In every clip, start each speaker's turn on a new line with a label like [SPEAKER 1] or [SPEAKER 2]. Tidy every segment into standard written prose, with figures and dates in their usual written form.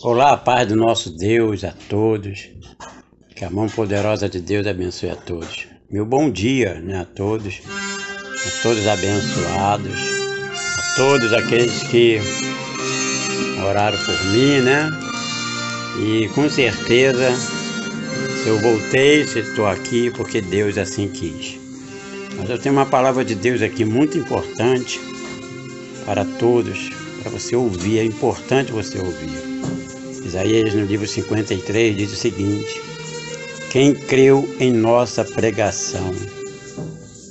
[SPEAKER 1] Olá, a paz do nosso Deus a todos. Que a mão poderosa de Deus abençoe a todos. Meu bom dia, a todos abençoados, a todos aqueles que oraram por mim, E com certeza, se eu voltei, se estou aqui, porque Deus assim quis. Mas eu tenho uma palavra de Deus aqui muito importante para todos, para você ouvir, é importante você ouvir. Isaías, no livro 53, diz o seguinte: quem creu em nossa pregação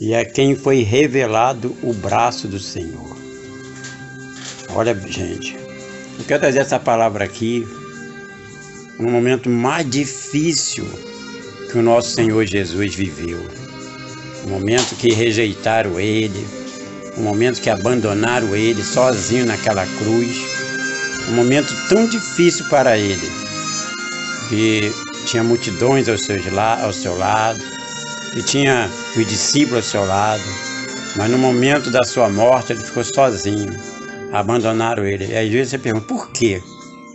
[SPEAKER 1] e a quem foi revelado o braço do Senhor. Olha, gente, eu quero trazer essa palavra aqui no momento mais difícil que o nosso Senhor Jesus viveu. O momento que rejeitaram Ele, o momento que abandonaram Ele sozinho naquela cruz. Um momento tão difícil para Ele, que tinha multidões ao seu lado, que tinha os discípulos ao seu lado, mas no momento da sua morte Ele ficou sozinho, abandonaram Ele. E às vezes você pergunta, por quê?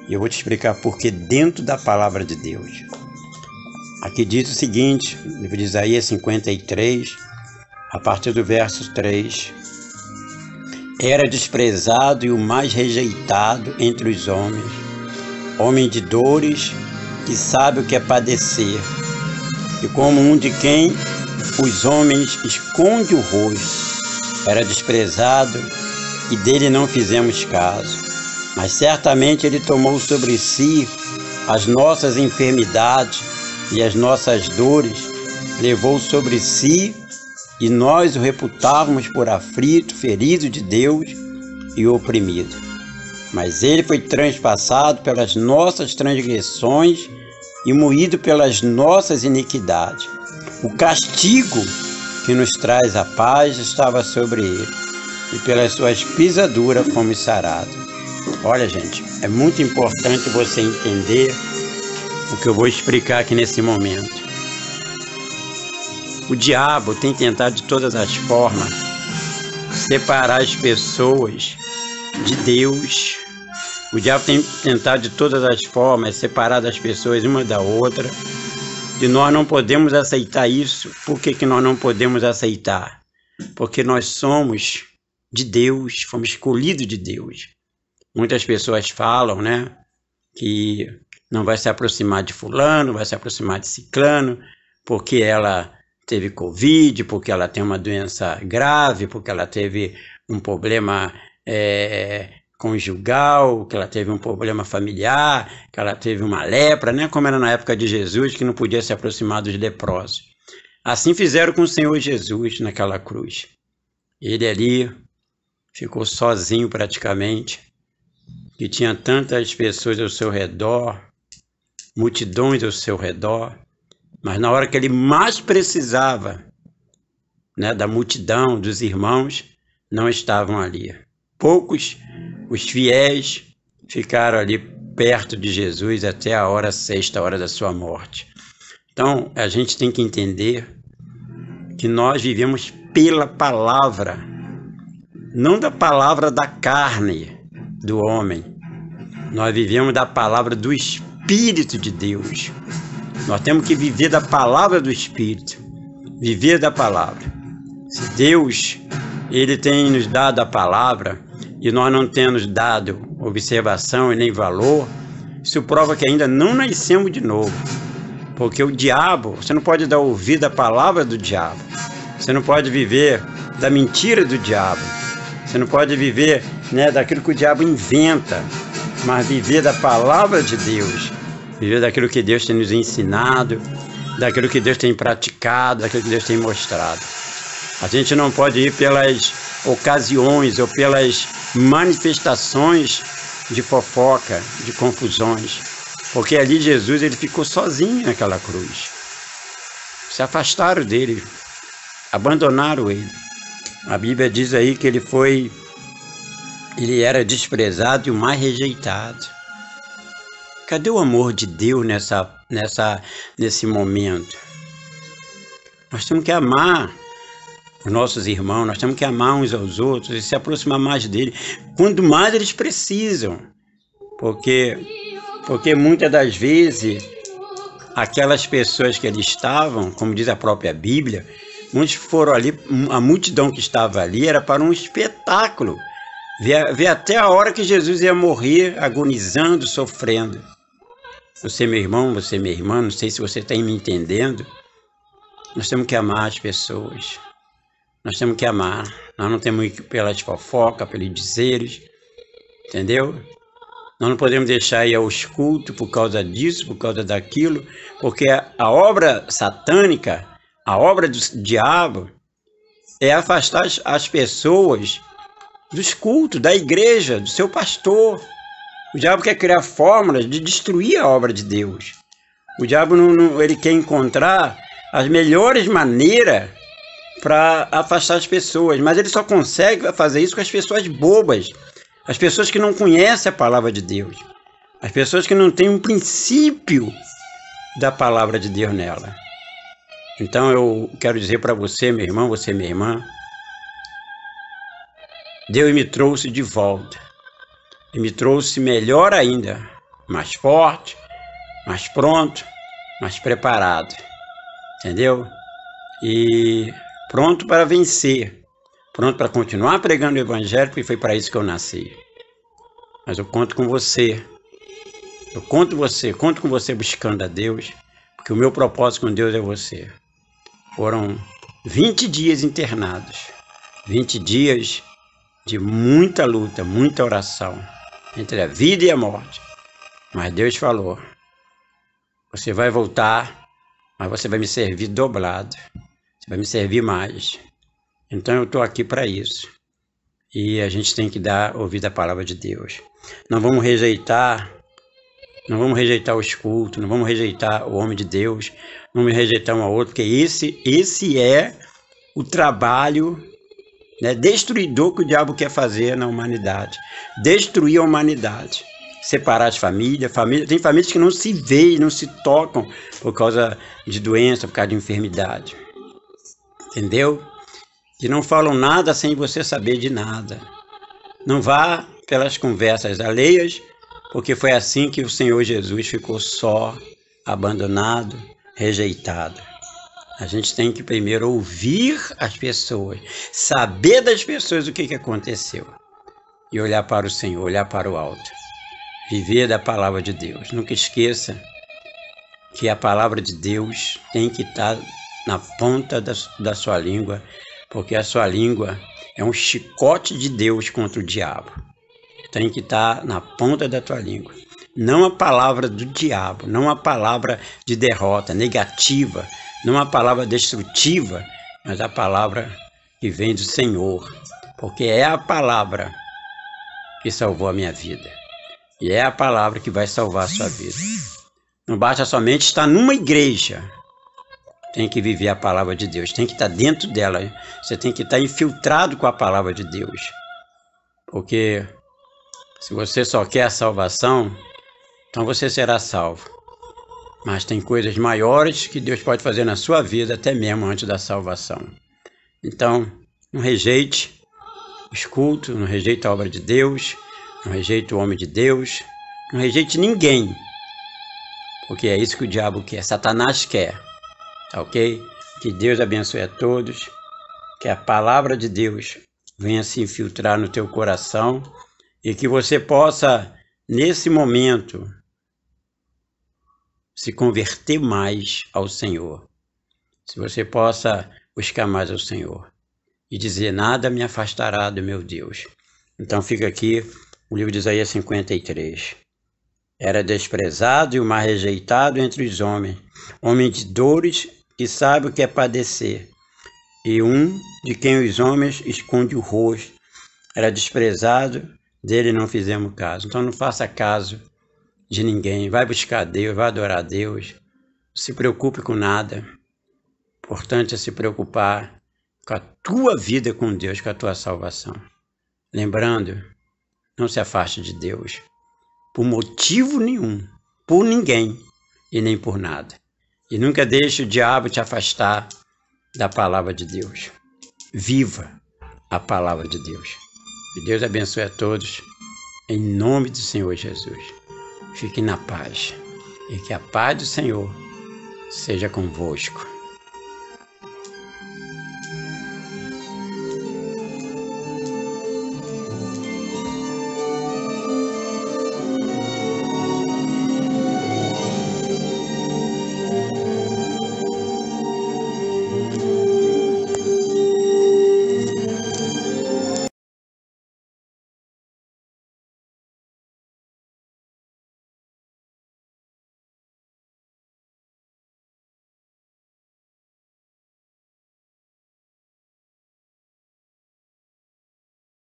[SPEAKER 1] E eu vou te explicar por quê dentro da palavra de Deus. Aqui diz o seguinte, no livro de Isaías 53, a partir do verso 3. Era desprezado e o mais rejeitado entre os homens, homem de dores, que sabe o que é padecer, e como um de quem os homens esconde o rosto. Era desprezado e dele não fizemos caso, mas certamente ele tomou sobre si as nossas enfermidades e as nossas dores, levou sobre si, e nós o reputávamos por aflito, ferido de Deus e oprimido. Mas ele foi transpassado pelas nossas transgressões e moído pelas nossas iniquidades. O castigo que nos traz a paz estava sobre ele, e pelas suas pisaduras fomos sarados. Olha, gente, é muito importante você entender o que eu vou explicar aqui nesse momento. O diabo tem tentado de todas as formas separar as pessoas de Deus. O diabo tem tentado de todas as formas separar as pessoas uma da outra. E nós não podemos aceitar isso. Por que nós não podemos aceitar? Porque nós somos de Deus, fomos escolhidos de Deus. Muitas pessoas falam, que não vai se aproximar de fulano, vai se aproximar de ciclano, porque ela teve Covid, porque ela tem uma doença grave, porque ela teve um problema conjugal, que ela teve um problema familiar, que ela teve uma lepra, como era na época de Jesus, que não podia se aproximar dos leprosos. Assim fizeram com o Senhor Jesus naquela cruz. Ele ali ficou sozinho praticamente, que tinha tantas pessoas ao seu redor, multidões ao seu redor, mas na hora que ele mais precisava, da multidão, dos irmãos, não estavam ali. Poucos, os fiéis, ficaram ali perto de Jesus até a hora sexta, a hora da sua morte. Então, a gente tem que entender que nós vivemos pela palavra, não da palavra da carne do homem. Nós vivemos da palavra do Espírito de Deus. Nós temos que viver da palavra do Espírito, viver da palavra. Se Deus, Ele tem nos dado a palavra e nós não temos dado observação e nem valor, isso prova que ainda não nascemos de novo. Porque o diabo, você não pode dar ouvido à palavra do diabo. Você não pode viver da mentira do diabo. Você não pode viver daquilo que o diabo inventa, mas viver da palavra de Deus. Viver daquilo que Deus tem nos ensinado, daquilo que Deus tem praticado, daquilo que Deus tem mostrado. A gente não pode ir pelas ocasiões ou pelas manifestações de fofoca, de confusões, porque ali Jesus ele ficou sozinho naquela cruz. Se afastaram dele, abandonaram ele. A Bíblia diz aí que ele era desprezado e o mais rejeitado. Cadê o amor de Deus nesse momento? Nós temos que amar os nossos irmãos, nós temos que amar uns aos outros e se aproximar mais dele, quando mais eles precisam. Porque Porque muitas das vezes, aquelas pessoas que ali estavam, como diz a própria Bíblia, muitos foram ali, a multidão que estava ali era para um espetáculo. Ver até a hora que Jesus ia morrer, agonizando, sofrendo. Você, meu irmão, você, minha irmã, não sei se você está me entendendo. Nós temos que amar as pessoas. Nós temos que amar. Nós não temos que ir pelas fofocas, pelos dizeres. Entendeu? Nós não podemos deixar ir aos cultos por causa disso, por causa daquilo. Porque a obra satânica, a obra do diabo, é afastar as pessoas dos cultos, da igreja, do seu pastor. O diabo quer criar fórmulas de destruir a obra de Deus. O diabo ele quer encontrar as melhores maneiras para afastar as pessoas, mas ele só consegue fazer isso com as pessoas bobas, as pessoas que não conhecem a palavra de Deus, as pessoas que não têm um princípio da palavra de Deus nela. Então eu quero dizer para você, meu irmão, você, minha irmã, Deus me trouxe de volta. E me trouxe melhor ainda, mais forte, mais pronto, mais preparado. Entendeu? E pronto para vencer. Pronto para continuar pregando o Evangelho, porque foi para isso que eu nasci. Mas eu conto com você. Eu conto com você buscando a Deus, porque o meu propósito com Deus é você. Foram 20 dias internados. 20 dias de muita luta, muita oração. Entre a vida e a morte. Mas Deus falou, você vai voltar, mas você vai me servir dobrado. Você vai me servir mais. Então eu estou aqui para isso. E a gente tem que dar ouvido à palavra de Deus. Não vamos rejeitar os cultos, não vamos rejeitar o homem de Deus, não vamos rejeitar um ao outro, porque esse é o trabalho, né, destruidor que o diabo quer fazer na humanidade. Destruir a humanidade. Separar as famílias. Tem famílias que não se veem, não se tocam por causa de doença, por causa de enfermidade. Entendeu? E não falam nada sem você saber de nada. Não vá pelas conversas alheias, porque foi assim que o Senhor Jesus ficou só, abandonado, rejeitado. A gente tem que primeiro ouvir as pessoas, saber das pessoas o que aconteceu e olhar para o Senhor, olhar para o alto, viver da palavra de Deus. Nunca esqueça que a palavra de Deus tem que estar na ponta da sua língua, porque a sua língua é um chicote de Deus contra o diabo. Tem que estar na ponta da tua língua. Não a palavra do diabo, não a palavra de derrota, negativa, não a palavra destrutiva, mas a palavra que vem do Senhor. Porque é a palavra que salvou a minha vida. E é a palavra que vai salvar a sua vida. Não basta somente estar numa igreja. Tem que viver a palavra de Deus. Tem que estar dentro dela. Você tem que estar infiltrado com a palavra de Deus. Porque se você só quer a salvação, então você será salvo. Mas tem coisas maiores que Deus pode fazer na sua vida, até mesmo antes da salvação. Então, não rejeite os cultos, não rejeite a obra de Deus, não rejeite o homem de Deus, não rejeite ninguém. Porque é isso que o diabo quer, Satanás quer. Tá ok? Que Deus abençoe a todos, que a palavra de Deus venha se infiltrar no teu coração e que você possa, nesse momento, se converter mais ao Senhor. Se você possa buscar mais ao Senhor e dizer, nada me afastará do meu Deus. Então fica aqui o livro de Isaías 53. Era desprezado e o mais rejeitado entre os homens, homem de dores que sabe o que é padecer, e um de quem os homens esconde o rosto. Era desprezado, dele não fizemos caso. Então não faça caso de ninguém, vai buscar Deus, vai adorar a Deus, não se preocupe com nada. O importante é se preocupar com a tua vida com Deus, com a tua salvação. Lembrando, não se afaste de Deus, por motivo nenhum, por ninguém e nem por nada. E nunca deixe o diabo te afastar da palavra de Deus. Viva a palavra de Deus. Que Deus abençoe a todos, em nome do Senhor Jesus. Fique na paz e que a paz do Senhor seja convosco.